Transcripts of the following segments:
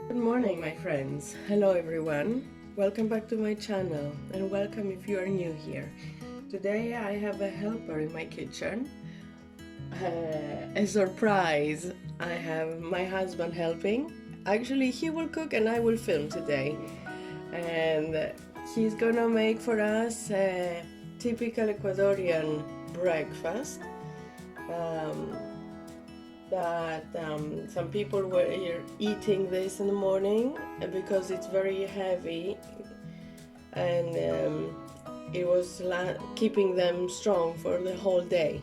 Good morning, my friends. Hello everyone. Welcome back to my channel and welcome if you are new here. Today I have a helper in my kitchen. A surprise. I have my husband helping. Actually, he will cook and I will film today. And he's gonna make for us a typical Ecuadorian breakfast. Some people were eating this in the morning because it's very heavy and it was keeping them strong for the whole day.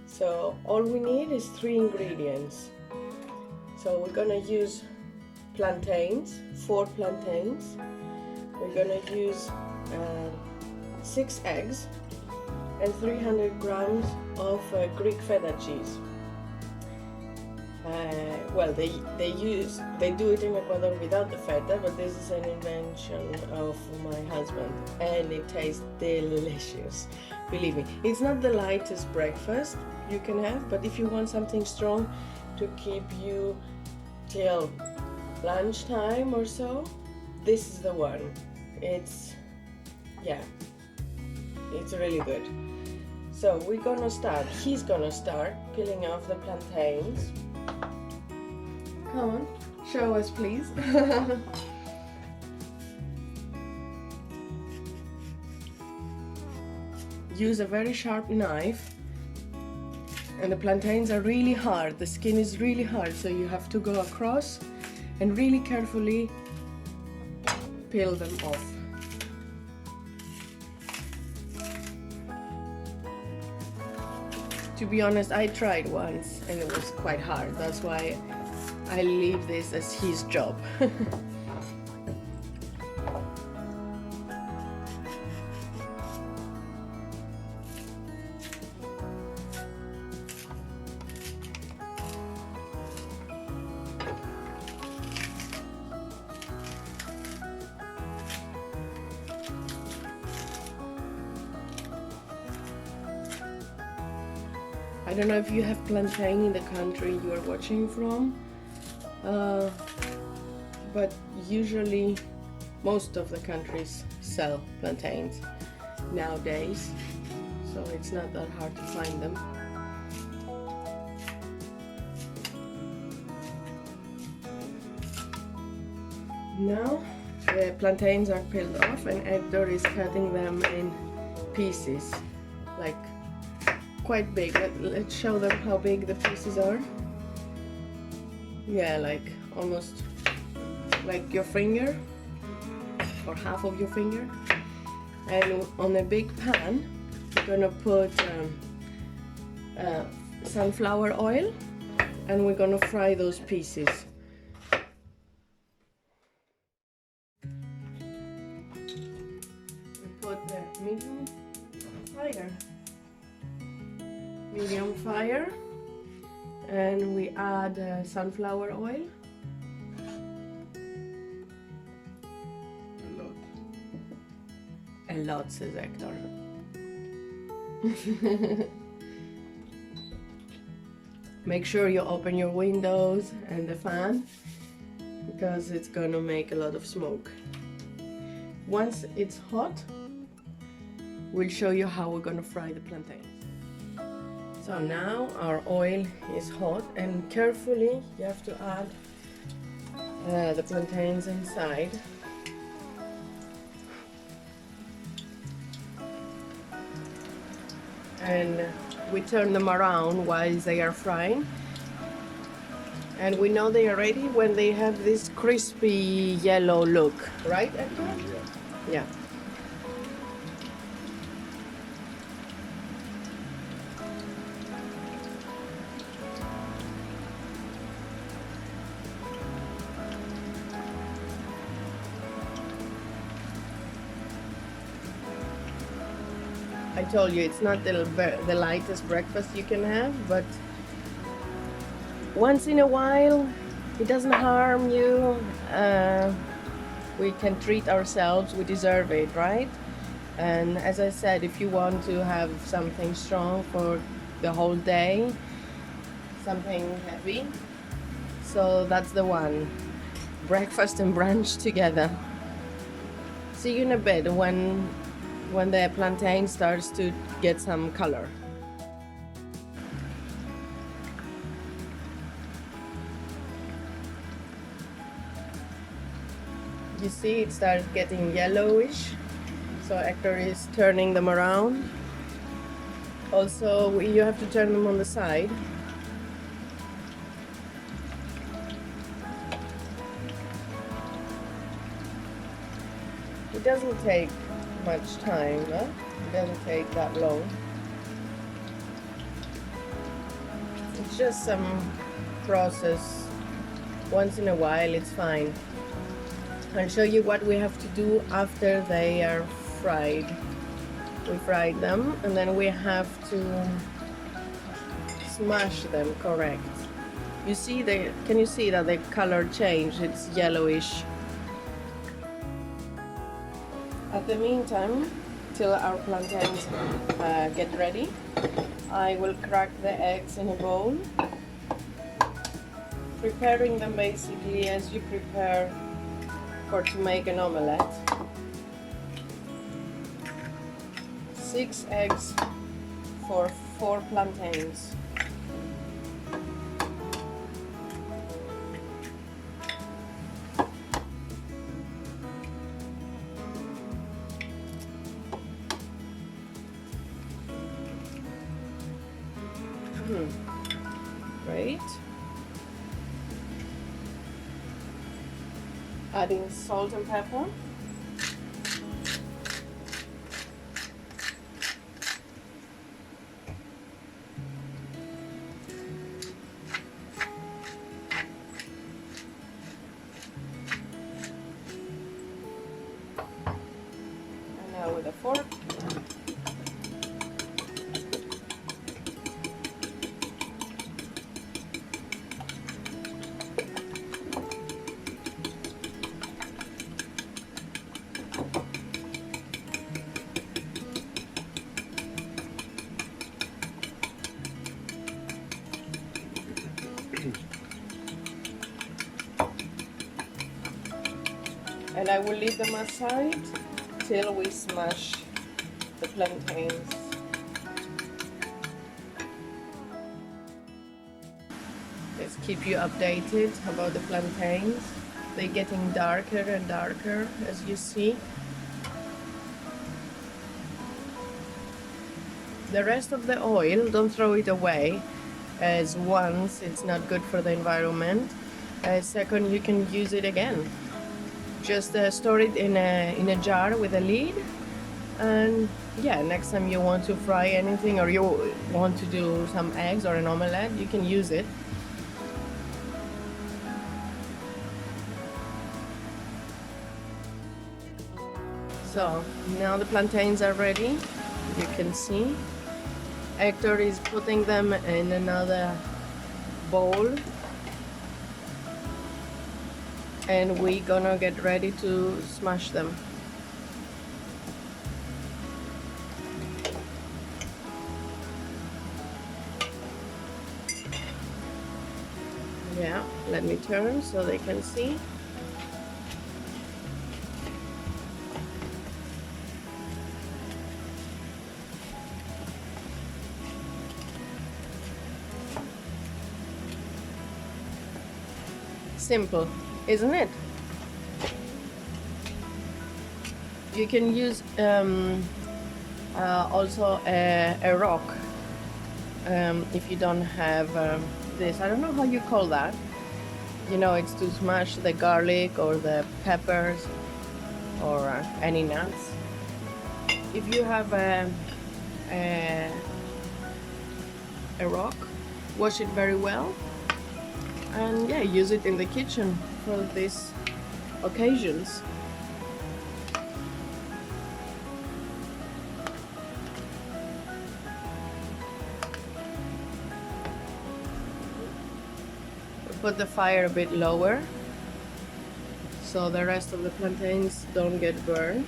So all we need is 3 ingredients. So we're gonna use plantains, 4 plantains. We're gonna use 6 eggs and 300 grams of Greek feta cheese. Well, they do it in Ecuador without the feta, but this is an invention of my husband and it tastes delicious. Believe me, it's not the lightest breakfast you can have, but if you want something strong to keep you till lunchtime or so, this is the one. It's really good. So he's gonna start peeling off the plantains. Come on, show us please. Use a very sharp knife. And the plantains are really hard, the skin is really hard, so you have to go across and really carefully peel them off. To be honest, I tried once and it was quite hard. That's why I leave this as his job. I don't know if you have plantain in the country you are watching from, but usually most of the countries sell plantains nowadays, so it's not that hard to find them. Now the plantains are peeled off and Hector is cutting them in pieces, like quite big. Let's show them how big the pieces are. Yeah, like almost like your finger or half of your finger. And on a big pan we're gonna put sunflower oil and we're gonna fry those pieces. We put the medium fire and we add sunflower oil. A lot, says Hector. Make sure you open your windows and the fan because it's gonna make a lot of smoke. Once it's hot, we'll show you how we're gonna fry the plantains. So now our oil is hot and carefully you have to add the plantains inside. And we turn them around while they are frying. And we know they are ready when they have this crispy yellow look, right, Hector? Yeah. I told you it's not the lightest breakfast you can have, but once in a while it doesn't harm you. We can treat ourselves, we deserve it, right? And as I said, if you want to have something strong for the whole day, something heavy, so that's the one. breakfast and brunch together. See you in a bit when the plantain starts to get some color. You see it started getting yellowish, so Hector is turning them around. Also, you have to turn them on the side. It doesn't take much time, no? It doesn't take that long. It's just some process. Once in a while, it's fine. I'll show you what we have to do after they are fried. We fried them and then we have to smash them correct. You see can you see that the color changed? It's yellowish. At the meantime, till our plantains get ready, I will crack the eggs in a bowl, preparing them basically as you prepare to make an omelette. 6 eggs for 4 plantains. Great. Adding salt and pepper. And now with a fork. And I will leave them aside till we smash the plantains. Let's keep you updated about the plantains. They're getting darker and darker, as you see. The rest of the oil, don't throw it away, as once it's not good for the environment. Second, you can use it again. Just store it in a jar with a lid, and yeah, next time you want to fry anything or you want to do some eggs or an omelette, you can use it. So now the plantains are ready. You can see Hector is putting them in another bowl, and we're gonna get ready to smash them. Yeah, let me turn so they can see. Simple, isn't it? You can use also a rock if you don't have this. I don't know how you call that. You know, it's to smash the garlic or the peppers or any nuts. If you have a rock, wash it very well, and yeah, use it in the kitchen for these occasions. Put the fire a bit lower so the rest of the plantains don't get burned.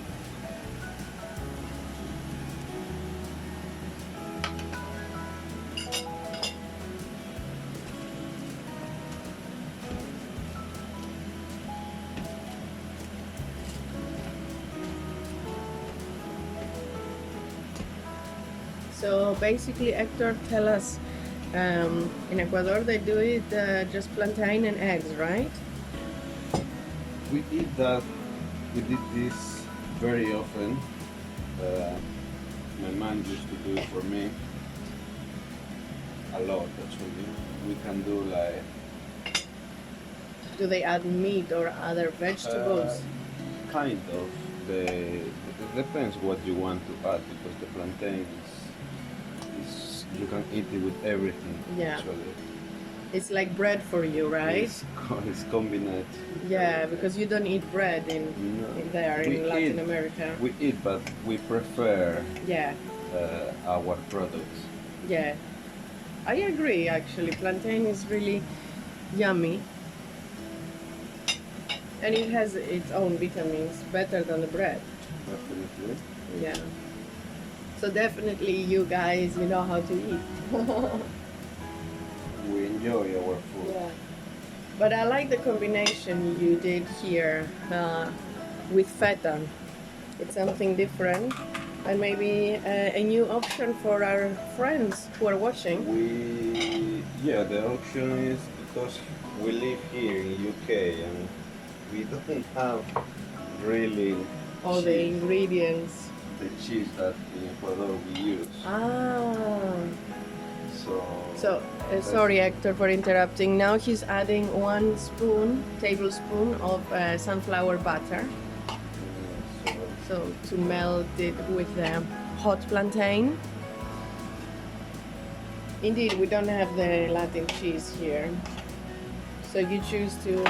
So basically, Hector, tell us, in Ecuador they do it just plantain and eggs, right? We eat that. We did this very often. My mom used to do it for me a lot actually. We can do like Do they add meat or other vegetables? kind of. It depends what you want to add because the plantain is you can eat it with everything. Yeah. Actually. It's like bread for you, right? It's combined. Yeah, because you don't eat bread in there in Latin America. We eat, but we prefer Yeah, our products. yeah. I agree. Actually, plantain is really yummy, and it has its own vitamins, better than the bread. Definitely. Yeah. So definitely, you guys, you know how to eat. We enjoy our food. Yeah. But I like the combination you did here with feta. It's something different and maybe a new option for our friends who are watching. The option is because we live here in UK and we don't have really All the ingredients. the cheese that in Ecuador we use. So, sorry Hector for interrupting. Now he's adding 1 tablespoon of sunflower butter. So to melt it with the hot plantain. Indeed, we don't have the Latin cheese here. So you choose to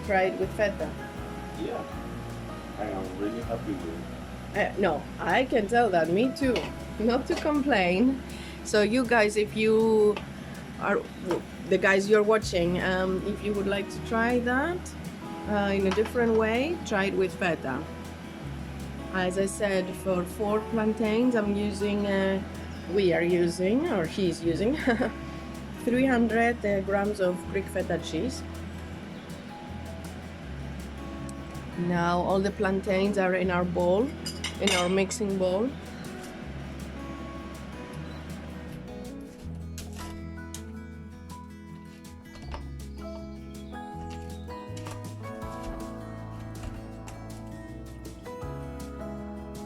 try it with feta. Yeah, I am really happy with it. No, I can tell that. Me too. Not to complain. So you guys, if you are the guys you're watching, if you would like to try that in a different way, try it with feta. As I said, for 4 plantains, we are using, or he's using, 300 grams of Greek feta cheese. Now all the plantains are in our bowl, in our mixing bowl.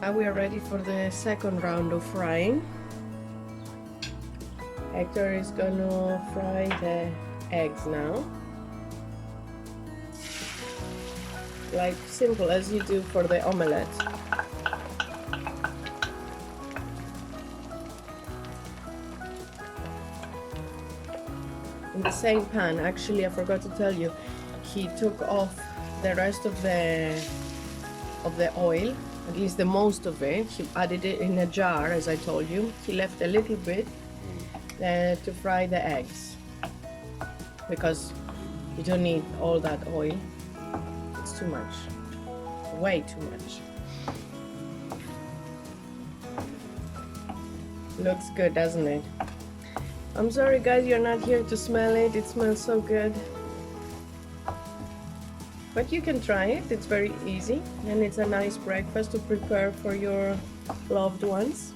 Now we are ready for the second round of frying. Hector is gonna fry the eggs now. Like simple as you do for the omelette. In the same pan, actually I forgot to tell you, he took off the rest of the oil, at least the most of it. He added it in a jar, as I told you. He left a little bit to fry the eggs because you don't need all that oil. It's too much, way too much. Looks good, doesn't it? I'm sorry guys, you're not here to smell it. It smells so good. But you can try it. It's very easy and it's a nice breakfast to prepare for your loved ones.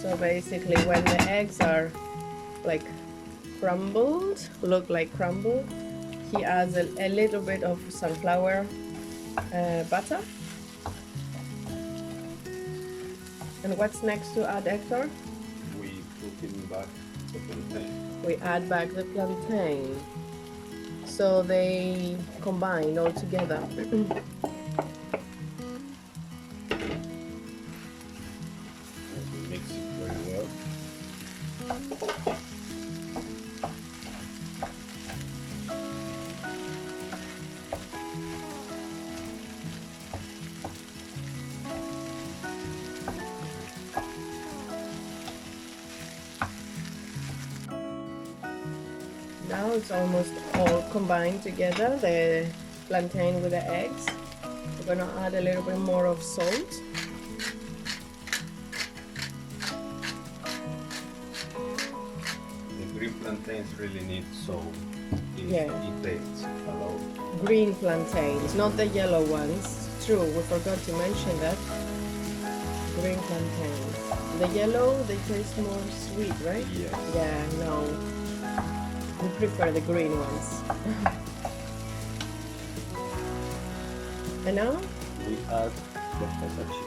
So basically when the eggs are like crumbled, look like crumbled, he adds a little bit of sunflower butter. And what's next to add, Hector? We put in back the plantain. We add back the plantain. So they combine all together. Mix it very well. Now it's almost all combined together, the plantain with the eggs. We're gonna add a little bit more of salt. plantains really need salt. Yeah. It tastes a lot. Green plantains, not the yellow ones. True, we forgot to mention that. Green plantains. The yellow, they taste more sweet, right? Yes. Yeah, no. We prefer the green ones. And now? We add the feta cheese.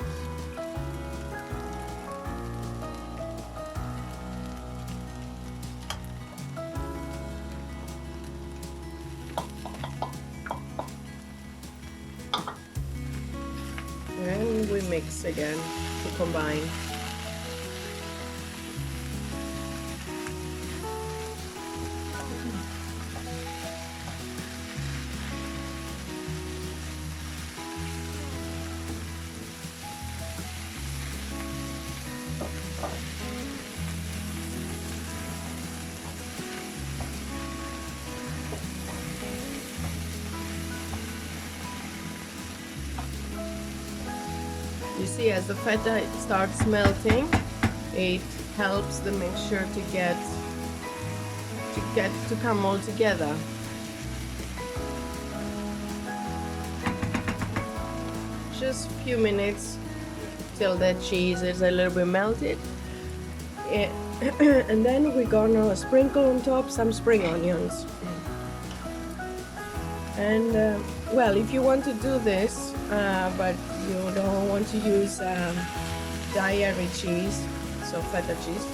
And we mix again to combine. You see, as the feta starts melting, it helps the mixture to come all together. Just a few minutes till the cheese is a little bit melted. And then we're gonna sprinkle on top some spring onions. And well, if you want to do this, but you don't want to use dairy cheese, so feta cheese,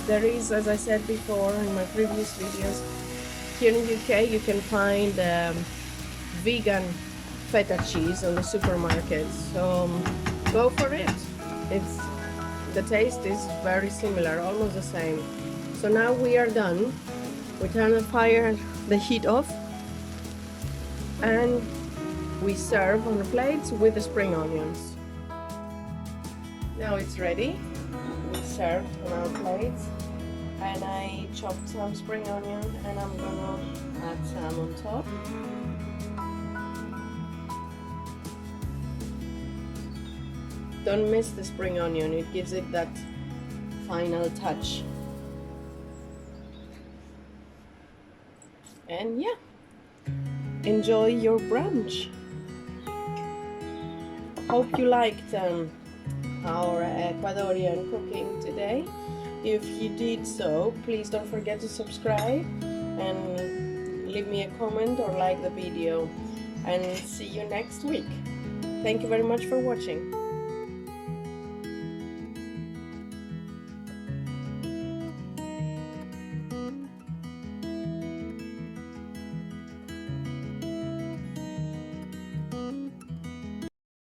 there is, as I said before in my previous videos, here in the UK you can find vegan feta cheese on the supermarket, so go for it. The taste is very similar, almost the same. So now we are done. We turn the heat off, and we serve on the plates with the spring onions. Now it's ready. We serve on our plates, and I chopped some spring onion, and I'm gonna add some on top. Don't miss the spring onion, it gives it that final touch. And yeah, enjoy your brunch. Hope you liked our Ecuadorian cooking today. If you did so, please don't forget to subscribe and leave me a comment or like the video. And see you next week. Thank you very much for watching.